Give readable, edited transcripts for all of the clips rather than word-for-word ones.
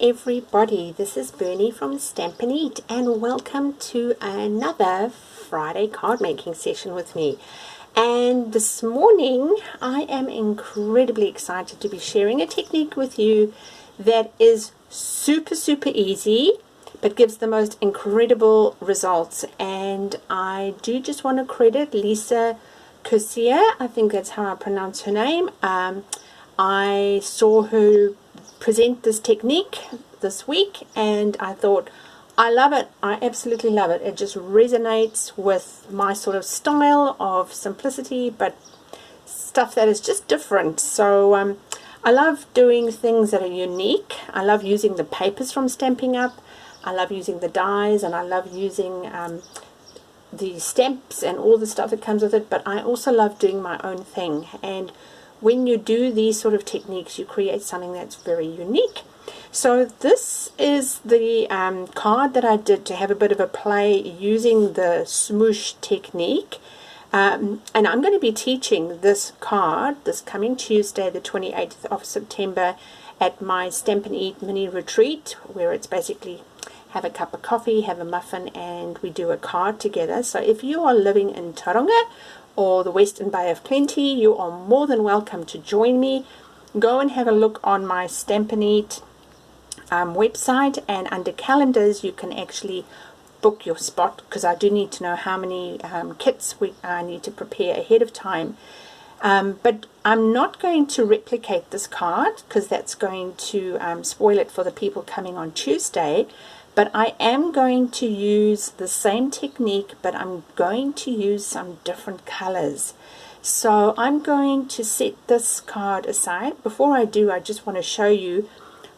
everybody, this is Bernie from Stampin' and welcome to another Friday card making session with me. And this morning I am incredibly excited to be sharing a technique with you that is super easy but gives the most incredible results. And I do just want to credit Lisa Cursier, I think that's how I pronounce her name. I saw her present this technique this week and I thought, I love it. I absolutely love it. It just resonates with my sort of style of simplicity, but stuff that is just different. So I love doing things that are unique. I love using the papers from Stampin' Up. I love using the dies, and I love using the stamps and all the stuff that comes with it, but I also love doing my own thing. And when you do these sort of techniques, you create something that's very unique. So this is the card that I did to have a bit of a play using the smoosh technique. And I'm going to be teaching this card this coming Tuesday, the 28th of September, at my Stampin' Eat mini retreat, where it's basically have a cup of coffee, have a muffin, and we do a card together. So if you are living in Tauranga or the Western Bay of Plenty, you are more than welcome to join me. Go and have a look on my Stampin' Eat website, and under calendars you can actually book your spot, because I do need to know how many kits I need to prepare ahead of time. But I'm not going to replicate this card because that's going to spoil it for the people coming on Tuesday. But I am going to use the same technique, but I'm going to use some different colors. So I'm going to set this card aside. Before I do, I just want to show you,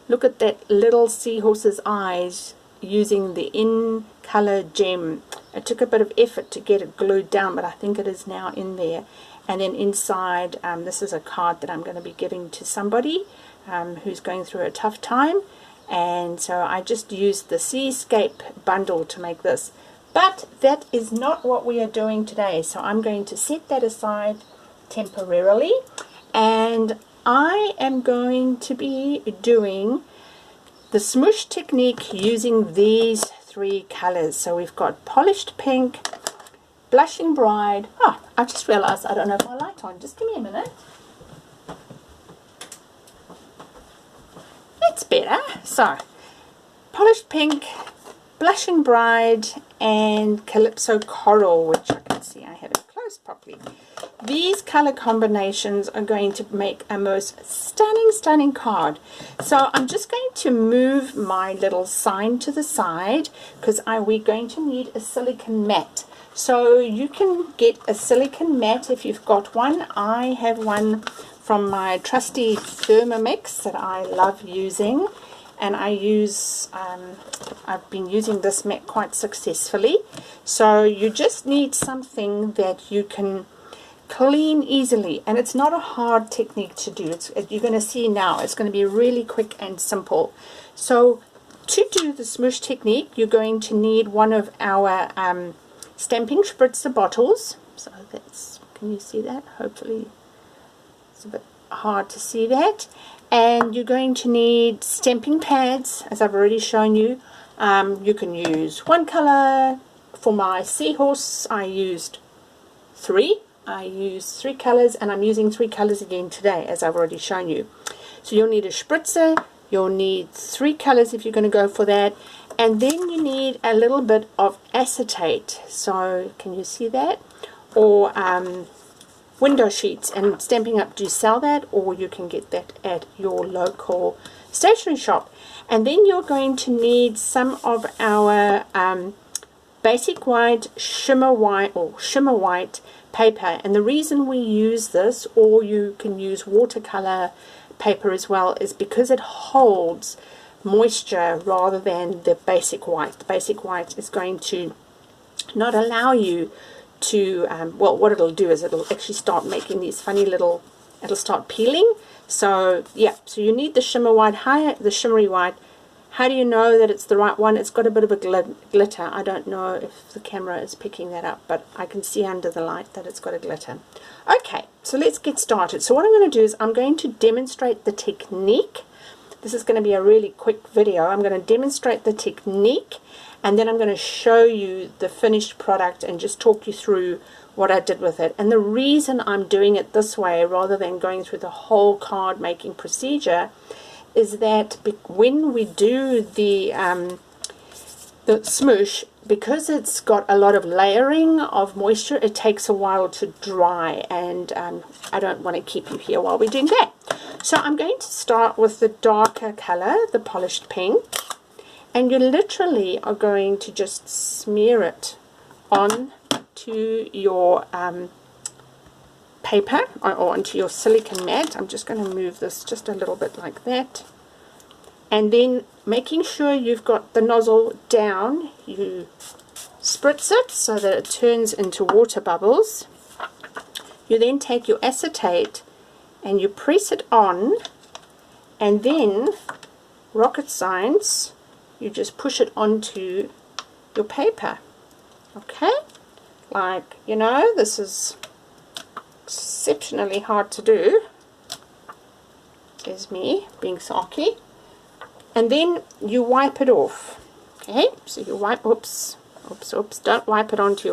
look at that little seahorse's eyes using the in color gem. It took a bit of effort to get it glued down, but I think it is now in there. And then inside, this is a card that I'm going to be giving to somebody who's going through a tough time. And so I just used the Seascape bundle to make this. But that is not what we are doing today. So I'm going to set that aside temporarily. And I am going to be doing the smoosh technique using these three colors. So we've got Polished Pink, Blushing Bride. Oh, I just realized I don't have my light on. Just give me a minute. That's better. So, Polished Pink, Blushing Bride, and Calypso Coral, which I can see I have it closed properly. These color combinations are going to make a most stunning card. So I'm just going to move my little sign to the side because we're going to need a silicone mat. So you can get a silicone mat if you've got one. I have one from my trusty Thermomix that I love using, and I've been using this mat quite successfully. So you just need something that you can clean easily, and it's not a hard technique to do. You're going to see now, it's going to be really quick and simple. So to do the smoosh technique, you're going to need one of our Stampin' Spritzer bottles. So that's, can you see that? Hopefully it's a bit hard to see that. And you're going to need stamping pads, as I've already shown you. You can use one color. For my seahorse, I used three. I used three colors, and I'm using three colors again today, as I've already shown you. So you'll need a spritzer, you'll need three colors if you're going to go for that, and then you need a little bit of acetate. So can you see that? Or window sheets, and Stampin' Up do sell that, or you can get that at your local stationery shop. And then you're going to need some of our basic white, shimmer white paper. And the reason we use this, or you can use watercolor paper as well, is because it holds moisture rather than the basic white. The basic white is going to not allow you to, well, what it'll do is it'll actually start making these funny little, it'll start peeling. So yeah, so you need the shimmer white, the shimmery white. How do you know that it's the right one? It's got a bit of a glitter. I don't know if the camera is picking that up, but I can see under the light that it's got a glitter. Okay, so let's get started. So what I'm going to do is I'm going to demonstrate the technique this is going to be a really quick video. I'm going to demonstrate the technique, and then I'm going to show you the finished product and just talk you through what I did with it. And the reason I'm doing it this way rather than going through the whole card making procedure is that when we do the smoosh, because it's got a lot of layering of moisture, it takes a while to dry, and I don't want to keep you here while we're doing that. So I'm going to start with the darker color, the polished pink, and you literally are going to just smear it on to your paper or onto your silicone mat. I'm just going to move this just a little bit like that, and then making sure you've got the nozzle down, you spritz it so that it turns into water bubbles. You then take your acetate and you press it on, and then rocket science, you just push it onto your paper. Okay, like, you know, this is exceptionally hard to do. There's me being sarky. And then you wipe it off. Okay, so you wipe, oops, don't wipe it onto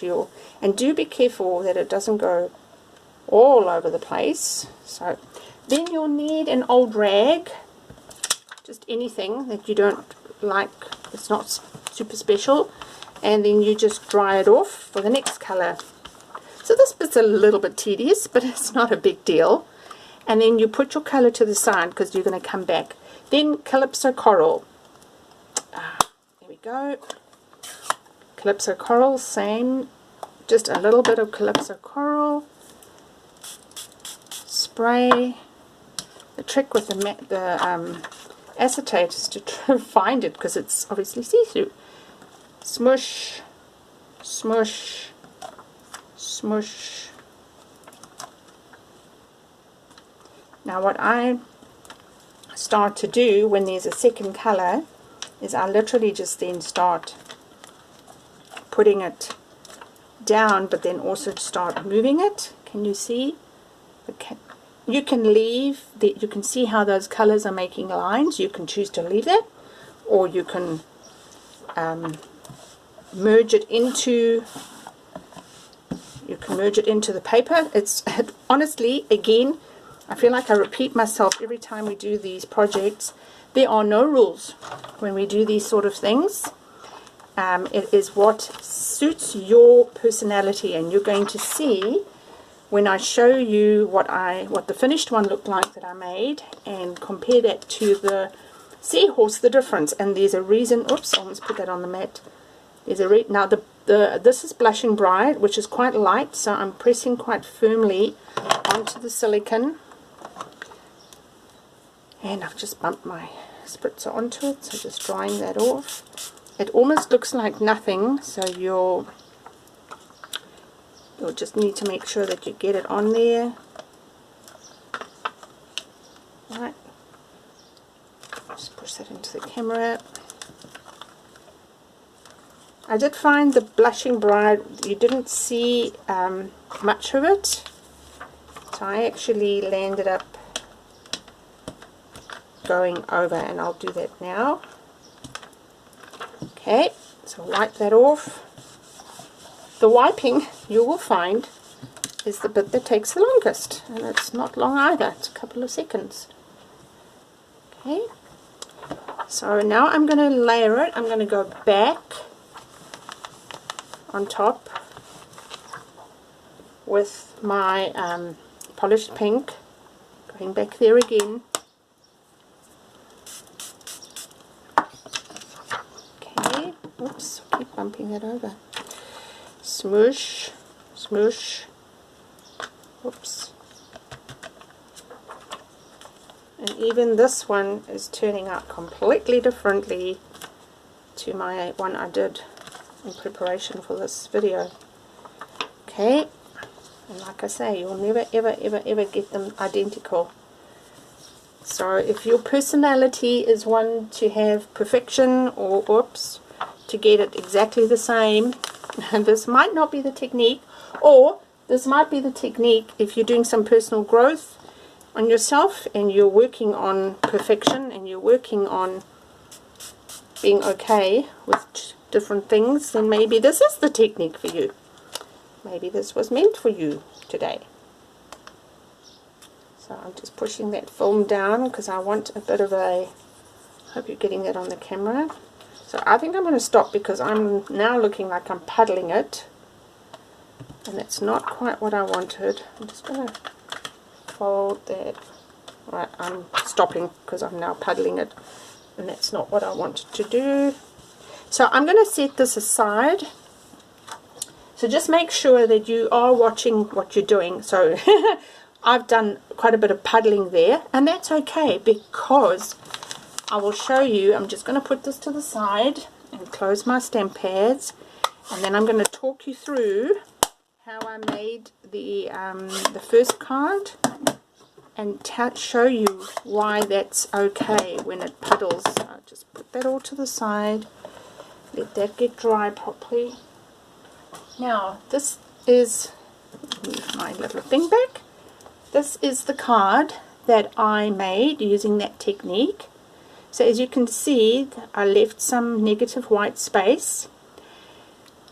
your, and do be careful that it doesn't go all over the place. So then you'll need an old rag, just anything that you don't like, it's not super special, and then you just dry it off for the next color. So this bit's a little bit tedious, but it's not a big deal. And then you put your color to the side because you're going to come back. Then Calypso Coral. There we go. Calypso Coral, same. Just a little bit of Calypso Coral. Spray. The trick with the acetate is to try and find it because it's obviously see-through. Smush, smush, smush. Now what I start to do when there's a second color is I literally just then start putting it down, but then also start moving it. Can you see? You can leave you can see how those colors are making lines. You can choose to leave that, or you can merge it into the paper. It's honestly, again, I feel like I repeat myself every time we do these projects. There are no rules when we do these sort of things. It is what suits your personality, and you're going to see when I show you what the finished one looked like that I made, and compare that to the seahorse, the difference. And there's a reason. Oops, I almost put that on the mat. There's a now this is Blushing Bride, which is quite light, so I'm pressing quite firmly onto the silicone. And I've just bumped my spritzer onto it, so just drying that off. It almost looks like nothing, so you'll just need to make sure that you get it on there. Right. Just push that into the camera. I did find the Blushing Bride, you didn't see much of it, so I actually landed up going over, and I'll do that now. Okay, so wipe that off. The wiping, you will find, is the bit that takes the longest, and it's not long either, it's a couple of seconds. Okay, so now I'm going to layer it. I'm going to go back on top with my polished pink, going back there again. Oops, keep bumping that over. Smoosh, smoosh. Oops. And even this one is turning out completely differently to my one I did in preparation for this video. Okay, and like I say, you'll never ever get them identical. So if your personality is one to have perfection, or oops, to get it exactly the same, and this might not be the technique, or this might be the technique if you're doing some personal growth on yourself and you're working on perfection and you're working on being okay with different things, then maybe this is the technique for you. Maybe this was meant for you today. So I'm just pushing that film down because I want a bit of a, hope you're getting that on the camera. So I think I'm going to stop because I'm now looking like I'm puddling it, and that's not quite what I wanted. I'm just going to fold that. Right, I'm stopping because I'm now puddling it, and that's not what I wanted to do. So I'm going to set this aside. So just make sure that you are watching what you're doing. So I've done quite a bit of puddling there, and that's okay because I will show you. I'm just going to put this to the side and close my stamp pads, and then I'm going to talk you through how I made the first card and show you why that's okay when it puddles. So I'll just put that all to the side, let that get dry properly. Now this is, move my little thing back, this is the card that I made using that technique. So as you can see, I left some negative white space.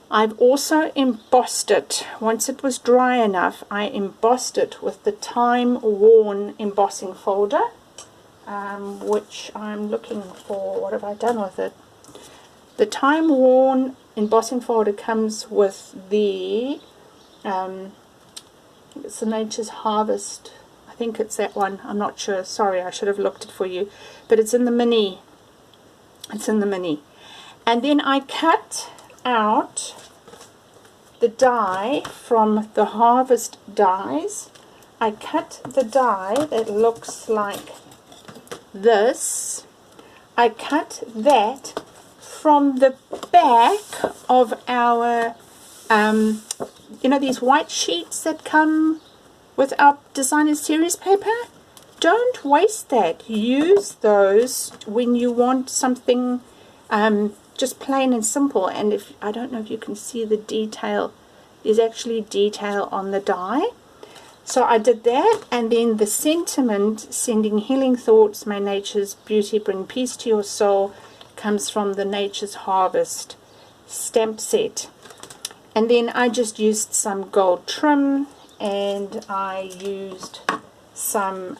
I've also embossed it. Once it was dry enough, I embossed it with the Time Worn embossing folder, which I'm looking for. What have I done with it? The Time Worn embossing folder comes with the, it's the Nature's Harvest. I think it's that one. I'm not sure. Sorry, I should have looked it for you. But it's in the mini. It's in the mini. And then I cut out the die from the Harvest dies. I cut the die that looks like this. I cut that from the back of our, you know, these white sheets that come with our designer series paper. Don't waste that. Use those when you want something just plain and simple. And if I don't know if you can see the detail, there's actually detail on the die. So I did that, and then the sentiment, sending healing thoughts, may nature's beauty bring peace to your soul, comes from the Nature's Harvest stamp set. And then I just used some gold trim, and I used some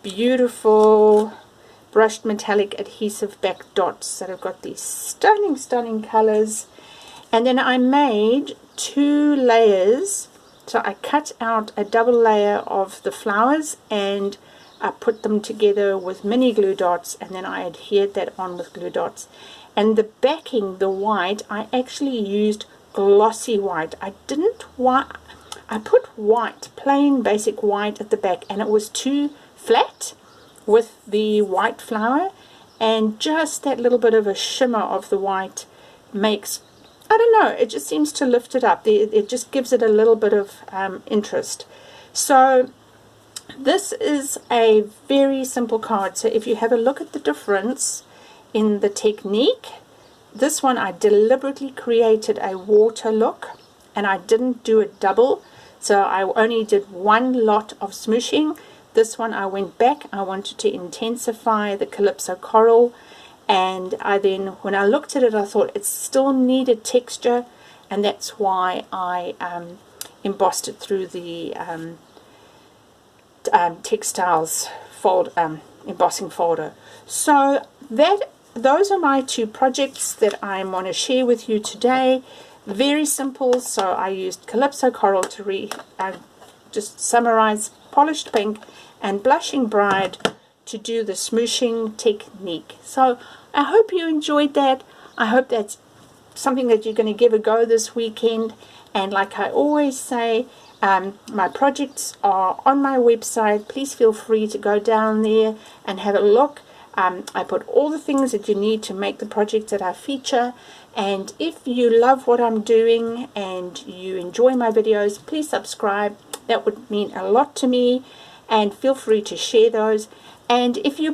beautiful brushed metallic adhesive back dots that have got these stunning colors. And then I made 2 layers. So I cut out a double layer of the flowers and I put them together with mini glue dots, and then I adhered that on with glue dots. And the backing, the white, I actually used glossy white. I put white, plain basic white at the back, and it was too flat with the white flower, and just that little bit of a shimmer of the white makes, I don't know, it just seems to lift it up. It just gives it a little bit of interest. So this is a very simple card. So if you have a look at the difference in the technique, this one I deliberately created a water look, and I didn't do it double. So I only did 1 lot of smooshing. This one I went back. I wanted to intensify the Calypso Coral, and I then, when I looked at it, I thought it still needed texture, and that's why I embossed it through the textiles embossing folder. So those are my 2 projects that I want to share with you today. Very simple. So I used Calypso Coral to just summarize, polished pink and blushing bride to do the smooshing technique. So I hope you enjoyed that. I hope that's something that you're going to give a go this weekend. And like I always say, my projects are on my website. Please feel free to go down there and have a look. I put all the things that you need to make the projects that I feature. And if you love what I'm doing and you enjoy my videos, please subscribe. That would mean a lot to me, and feel free to share those. And if you're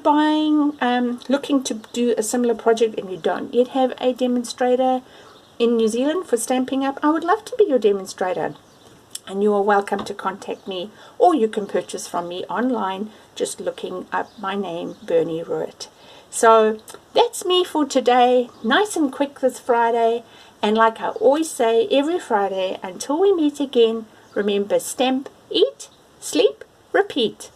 looking to do a similar project and you don't yet have a demonstrator in New Zealand for Stampin' Up, I would love to be your demonstrator. And you are welcome to contact me, or you can purchase from me online just looking up my name, Bernie Roodt. So that's me for today. Nice and quick this Friday. And like I always say every Friday, until we meet again, remember, stamp, eat, sleep, repeat.